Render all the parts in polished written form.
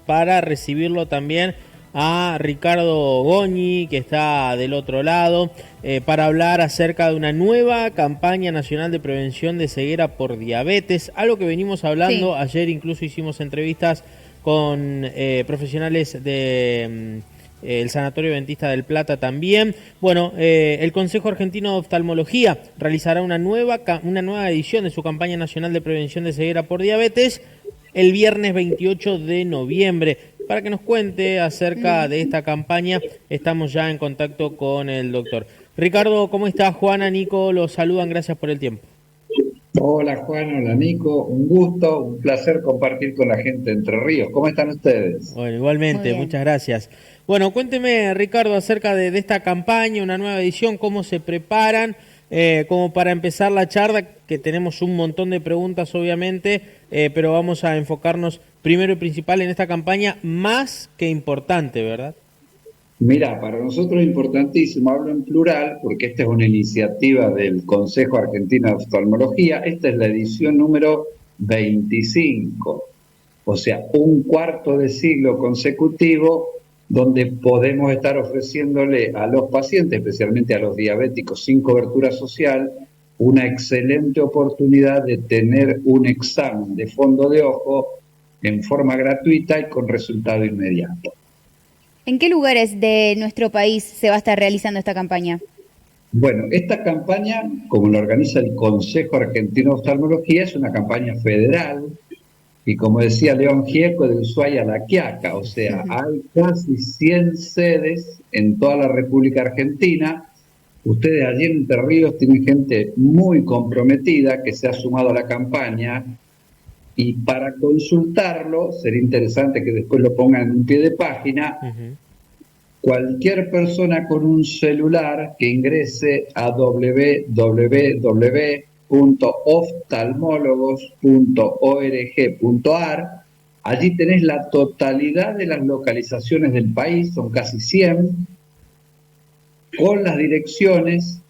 para recibirlo también a Ricardo Goñi, que está del otro lado, para hablar acerca de una nueva campaña nacional de prevención de ceguera por diabetes, algo que venimos hablando. Sí. Ayer incluso hicimos entrevistas con profesionales de el Sanatorio Adventista del Plata también. Bueno, el Consejo Argentino de Oftalmología realizará una nueva edición de su campaña nacional de prevención de ceguera por diabetes el viernes 28 de noviembre. Para que nos cuente acerca de esta campaña, estamos ya en contacto con el doctor. Ricardo, ¿cómo estás? Juana, Nico, los saludan, gracias por el tiempo. Hola Juan, hola Nico, un gusto, un placer compartir con la gente de Entre Ríos. ¿Cómo están ustedes? Bueno, igualmente, muchas gracias. Bueno, cuénteme, Ricardo, acerca de esta campaña, una nueva edición, cómo se preparan, como para empezar la charla, que tenemos un montón de preguntas obviamente, pero vamos a enfocarnos primero y principal en esta campaña más que importante, ¿verdad? Mira, para nosotros es importantísimo, hablo en plural porque esta es una iniciativa del Consejo Argentino de Oftalmología. Esta es la edición número 25, o sea, un cuarto de siglo consecutivo donde podemos estar ofreciéndole a los pacientes, especialmente a los diabéticos sin cobertura social, una excelente oportunidad de tener un examen de fondo de ojo en forma gratuita y con resultado inmediato. ¿En qué lugares de nuestro país se va a estar realizando esta campaña? Bueno, esta campaña, como la organiza el Consejo Argentino de Oftalmología, es una campaña federal y, como decía León Gieco, de Ushuaia a La Quiaca, o sea, hay casi 100 sedes en toda la República Argentina. Ustedes allí en Entre Ríos tienen gente muy comprometida que se ha sumado a la campaña, y para consultarlo, sería interesante que después lo pongan en un pie de página. Cualquier persona con un celular que ingrese a www.oftalmólogos.org.ar, allí tenés la totalidad de las localizaciones del país, son casi 100, con las direcciones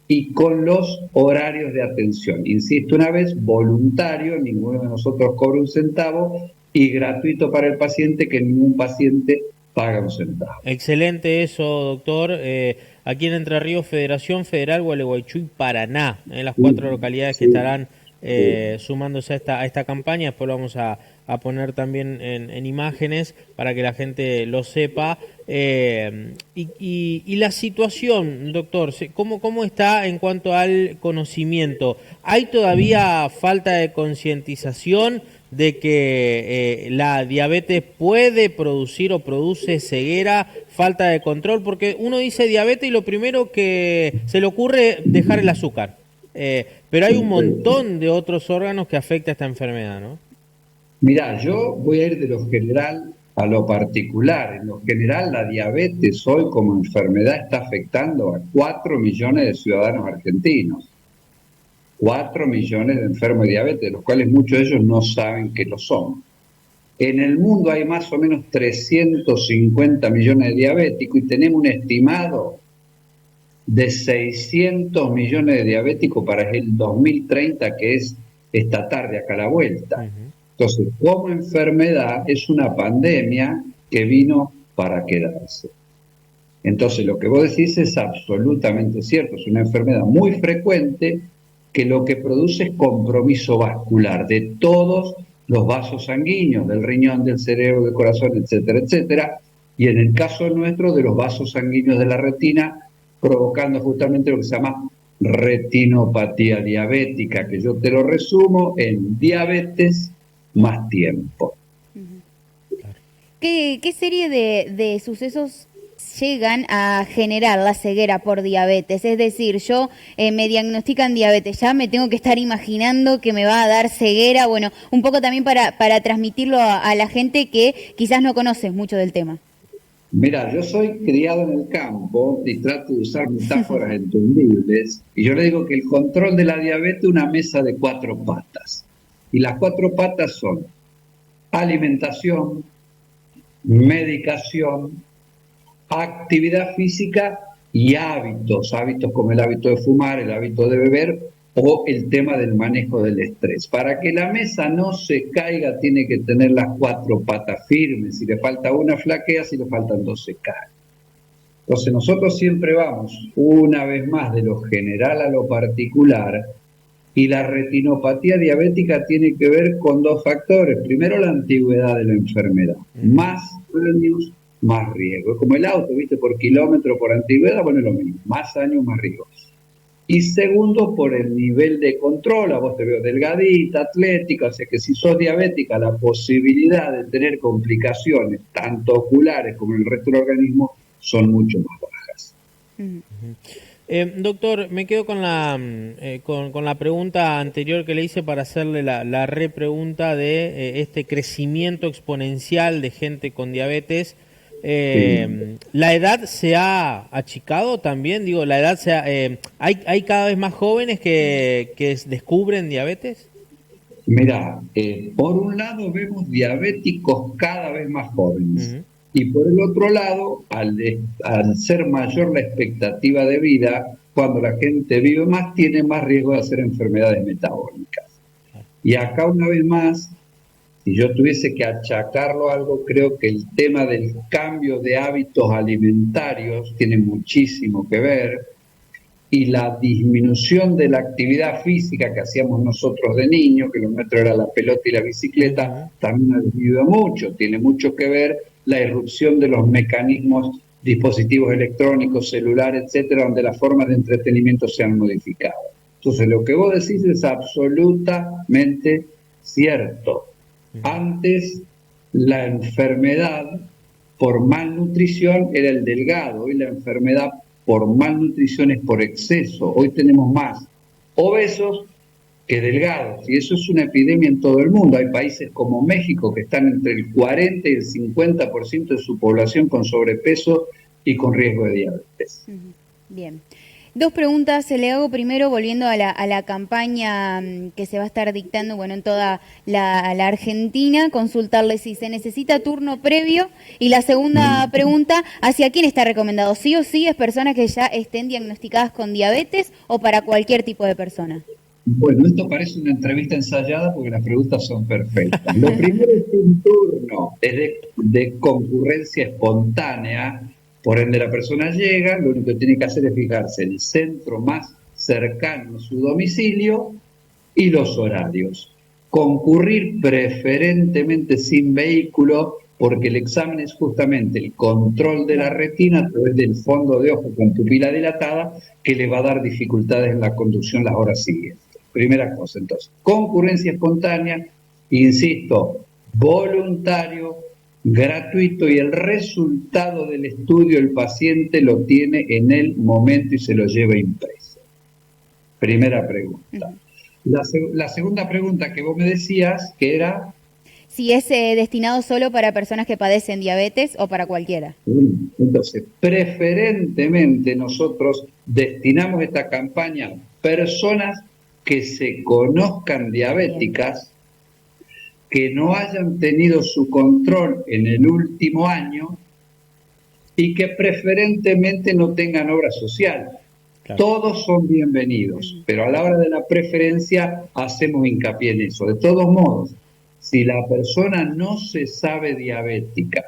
y con los horarios de atención. Insisto una vez, voluntario, ninguno de nosotros cobra un centavo, y gratuito para el paciente, que ningún paciente paga un centavo. Excelente eso, doctor. Aquí en Entre Ríos, Federación Federal, Gualeguaychú y Paraná, las 4 localidades que estarán sumándose a esta campaña. Después lo vamos a poner también en imágenes para que la gente lo sepa. Y la situación, doctor, ¿cómo está en cuanto al conocimiento? ¿Hay todavía falta de concientización de que la diabetes puede producir o produce ceguera, falta de control? Porque uno dice diabetes y lo primero que se le ocurre es dejar el azúcar. Pero hay un montón de otros órganos que afecta esta enfermedad, ¿no? Mirá, yo voy a ir de lo general a lo particular. En lo general, la diabetes hoy como enfermedad está afectando a 4 millones de ciudadanos argentinos. 4 millones de enfermos de diabetes, de los cuales muchos de ellos no saben que lo son. En el mundo hay más o menos 350 millones de diabéticos y tenemos un estimado de 600 millones de diabéticos para el 2030, que es esta tarde acá a la vuelta. Entonces, como enfermedad es una pandemia que vino para quedarse. Entonces, lo que vos decís es absolutamente cierto, es una enfermedad muy frecuente que lo que produce es compromiso vascular de todos los vasos sanguíneos, del riñón, del cerebro, del corazón, etcétera, etcétera, y en el caso nuestro de los vasos sanguíneos de la retina, provocando justamente lo que se llama retinopatía diabética, que yo te lo resumo en diabetes más tiempo. ¿Qué serie de sucesos llegan a generar la ceguera por diabetes? Es decir, yo me diagnostican diabetes, ya me tengo que estar imaginando que me va a dar ceguera. Bueno, un poco también para transmitirlo a la gente que quizás no conoce mucho del tema. Mira, yo soy criado en el campo y trato de usar metáforas entendibles, y yo le digo que el control de la diabetes es una mesa de 4 patas, y las 4 patas son alimentación, medicación, actividad física y hábitos como el hábito de fumar, el hábito de beber o el tema del manejo del estrés. Para que la mesa no se caiga, tiene que tener las 4 patas firmes. Si le falta una, flaquea; si le faltan 2, se cae. Entonces nosotros siempre vamos, una vez más, de lo general a lo particular, y la retinopatía diabética tiene que ver con 2 factores. Primero, la antigüedad de la enfermedad. Más años, más riesgo. Es como el auto, ¿viste? Por kilómetro, por antigüedad, bueno, es lo mismo. Más años, más riesgo. Y segundo, por el nivel de control. A vos te veo delgadita, atlética, o sea que si sos diabética, la posibilidad de tener complicaciones, tanto oculares como en el resto del organismo, son mucho más bajas. Doctor, me quedo con la pregunta anterior que le hice para hacerle la repregunta de este crecimiento exponencial de gente con diabetes. ¿La edad se ha achicado también? Digo, la edad ¿hay cada vez más jóvenes que descubren diabetes? Mirá, por un lado vemos diabéticos cada vez más jóvenes. Y por el otro lado, al ser mayor la expectativa de vida, cuando la gente vive más, tiene más riesgo de hacer enfermedades metabólicas. Y acá, una vez más, si yo tuviese que achacarlo a algo, creo que el tema del cambio de hábitos alimentarios tiene muchísimo que ver, y la disminución de la actividad física que hacíamos nosotros de niños, que lo nuestro era la pelota y la bicicleta, también ha disminuido mucho. Tiene mucho que ver la irrupción de los mecanismos, dispositivos electrónicos, celulares, etcétera, donde las formas de entretenimiento se han modificado. Entonces, lo que vos decís es absolutamente cierto. Antes, la enfermedad por malnutrición era el delgado. Hoy la enfermedad por malnutrición es por exceso. Hoy tenemos más obesos que delgados, y eso es una epidemia en todo el mundo. Hay países como México que están entre el 40 y el 50% de su población con sobrepeso y con riesgo de diabetes. Bien. 2 preguntas le hago. Primero, volviendo a la campaña que se va a estar dictando, bueno, en toda la Argentina, consultarle si se necesita turno previo. Y la segunda pregunta, ¿hacia quién está recomendado? ¿Sí o sí es personas que ya estén diagnosticadas con diabetes o para cualquier tipo de persona? Bueno, esto parece una entrevista ensayada porque las preguntas son perfectas. Lo primero es que un turno es de concurrencia espontánea. Por ende, la persona llega, lo único que tiene que hacer es fijarse en el centro más cercano a su domicilio y los horarios. Concurrir preferentemente sin vehículo, porque el examen es justamente el control de la retina a través del fondo de ojo con pupila dilatada, que le va a dar dificultades en la conducción las horas siguientes. Primera cosa, entonces, concurrencia espontánea, insisto, voluntario, gratuito, y el resultado del estudio el paciente lo tiene en el momento y se lo lleva impreso. Primera pregunta. La segunda pregunta que vos me decías, que era... Si es destinado solo para personas que padecen diabetes o para cualquiera. Entonces, preferentemente nosotros destinamos esta campaña a personas que se conozcan diabéticas, que no hayan tenido su control en el último año y que preferentemente no tengan obra social. Claro. Todos son bienvenidos, pero a la hora de la preferencia hacemos hincapié en eso. De todos modos, si la persona no se sabe diabética,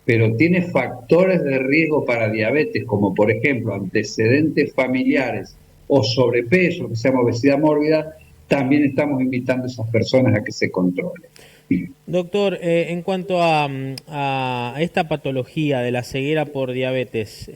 pero tiene factores de riesgo para diabetes, como por ejemplo antecedentes familiares o sobrepeso, que se llama obesidad mórbida, también estamos invitando a esas personas a que se controlen. Doctor, en cuanto a esta patología de la ceguera por diabetes,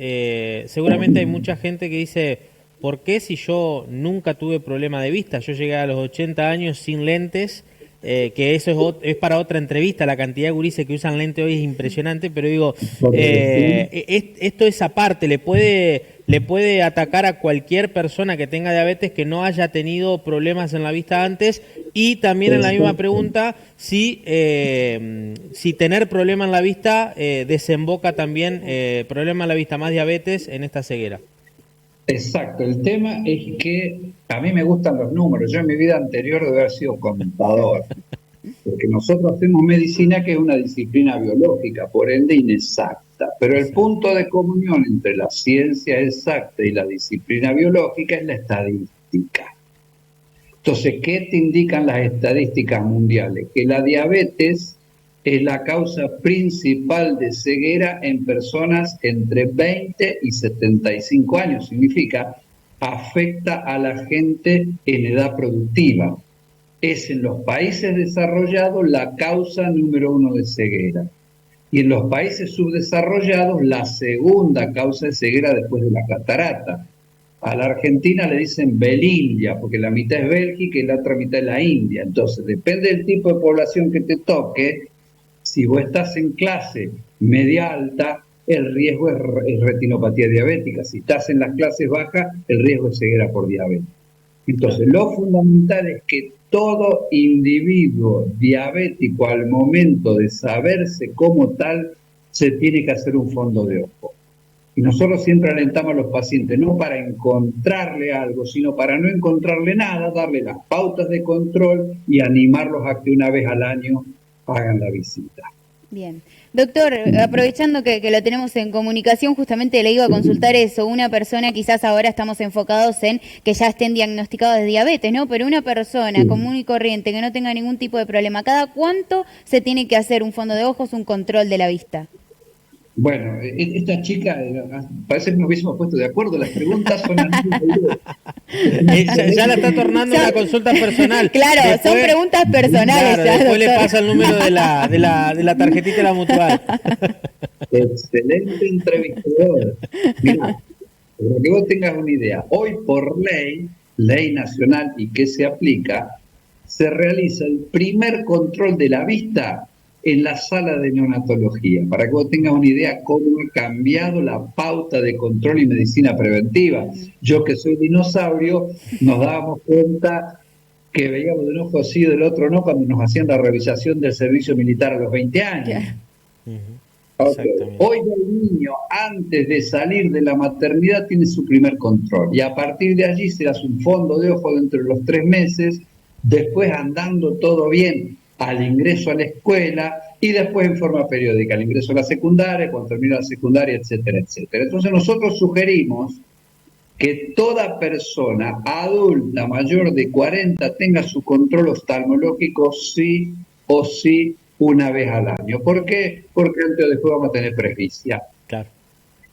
seguramente hay mucha gente que dice, ¿por qué si yo nunca tuve problema de vista? Yo llegué a los 80 años sin lentes, que eso es para otra entrevista, la cantidad de gurises que usan lentes hoy es impresionante, pero digo, esto es aparte, le puede atacar a cualquier persona que tenga diabetes que no haya tenido problemas en la vista antes. Y también en la misma pregunta, si tener problema en la vista desemboca también problema en la vista más diabetes en esta ceguera. Exacto, el tema es que a mí me gustan los números. Yo en mi vida anterior debo haber sido contador, porque nosotros hacemos medicina, que es una disciplina biológica, por ende inexacta, pero el punto de comunión entre la ciencia exacta y la disciplina biológica es la estadística. Entonces, ¿qué te indican las estadísticas mundiales? Que la diabetes es la causa principal de ceguera en personas entre 20 y 75 años. Significa, afecta a la gente en edad productiva. Es en los países desarrollados la causa número 1 de ceguera. Y en los países subdesarrollados la segunda causa de ceguera después de la catarata. A la Argentina le dicen Belindia, porque la mitad es Bélgica y la otra mitad es la India. Entonces, depende del tipo de población que te toque. Si vos estás en clase media alta, el riesgo es retinopatía diabética. Si estás en las clases bajas, el riesgo es ceguera por diabetes. Entonces, lo fundamental es que todo individuo diabético, al momento de saberse como tal, se tiene que hacer un fondo de ojo. Y nosotros siempre alentamos a los pacientes, no para encontrarle algo, sino para no encontrarle nada, darle las pautas de control y animarlos a que una vez al año hagan la visita. Bien. Doctor, aprovechando que lo tenemos en comunicación, justamente le iba a consultar eso. Una persona, quizás ahora estamos enfocados en que ya estén diagnosticados de diabetes, ¿no? Pero una persona común y corriente que no tenga ningún tipo de problema, ¿cada cuánto se tiene que hacer un fondo de ojos, un control de la vista? Bueno, esta chica, parece que nos hubiésemos puesto de acuerdo, las preguntas son... Ya la está tornando una consulta personal. Claro, después, son preguntas personales. Claro, ya, después le pasa el número de la tarjetita de la mutual. Excelente entrevistador. Mira, para que vos tengas una idea, hoy por ley nacional y que se aplica, se realiza el primer control de la vista en la sala de neonatología, para que vos tengas una idea cómo ha cambiado la pauta de control y medicina preventiva. Yo que soy dinosaurio, nos dábamos cuenta que veíamos de un ojo sí y del otro no cuando nos hacían la revisación del servicio militar a los 20 años. Yeah. Okay. Hoy el niño, antes de salir de la maternidad, tiene su primer control, y a partir de allí se hace un fondo de ojo dentro de los 3 meses, después andando todo bien, al ingreso a la escuela y después en forma periódica, al ingreso a la secundaria, cuando termina la secundaria, etcétera, etcétera. Entonces nosotros sugerimos que toda persona adulta mayor de 40 tenga su control oftalmológico sí o sí una vez al año. ¿Por qué? Porque antes o después vamos a tener presbicia. Claro,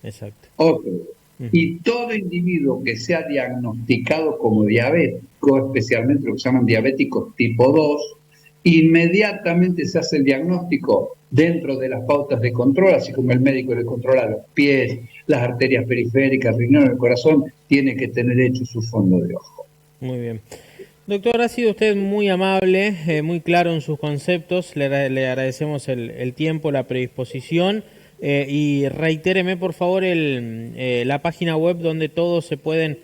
exacto. Okay. Y todo individuo que sea diagnosticado como diabético, especialmente los que se llaman diabéticos tipo 2, inmediatamente se hace el diagnóstico dentro de las pautas de control, así como el médico le controla los pies, las arterias periféricas, riñón, el corazón, tiene que tener hecho su fondo de ojo. Muy bien. Doctor, ha sido usted muy amable, muy claro en sus conceptos, le agradecemos el tiempo, la predisposición, y reitéreme por favor la página web donde todos se pueden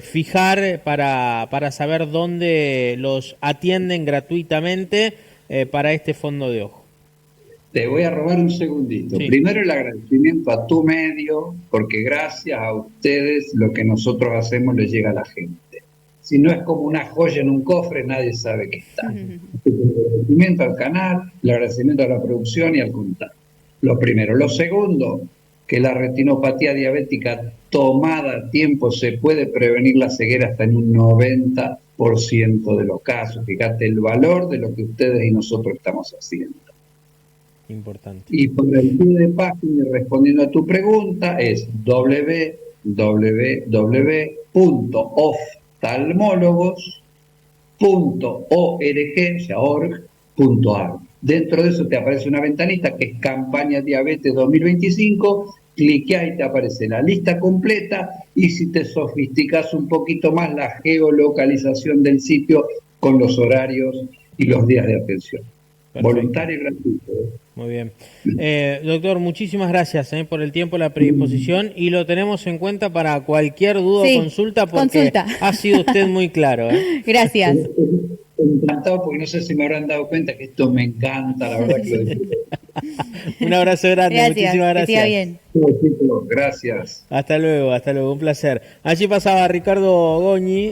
fijar para saber dónde los atienden gratuitamente para este fondo de ojo. Te voy a robar un segundito. Sí. Primero el agradecimiento a tu medio, porque gracias a ustedes lo que nosotros hacemos le llega a la gente. Si no es como una joya en un cofre, nadie sabe que está. El agradecimiento al canal, el agradecimiento a la producción y al contacto. Lo primero. Lo segundo, que la retinopatía diabética tomada a tiempo se puede prevenir la ceguera hasta en un 90% de los casos. Fíjate el valor de lo que ustedes y nosotros estamos haciendo. Importante. Y por el pie de página, respondiendo a tu pregunta, es www.oftalmólogos.org.ar. Dentro de eso te aparece una ventanita que es Campaña Diabetes 2025, cliqueas y te aparece la lista completa, y si te sofisticas un poquito más, la geolocalización del sitio con los horarios y los días de atención. Perfecto. Voluntario y gratuito. Muy bien. Doctor, muchísimas gracias por el tiempo, la predisposición, y lo tenemos en cuenta para cualquier duda o consulta, porque ha sido usted muy claro. Gracias. Encantado, porque no sé si me habrán dado cuenta que esto me encanta, la verdad que lo disfruto. Un abrazo grande, muchísimas gracias. Que bien. Gracias. Hasta luego, un placer. Allí pasaba Ricardo Goñi.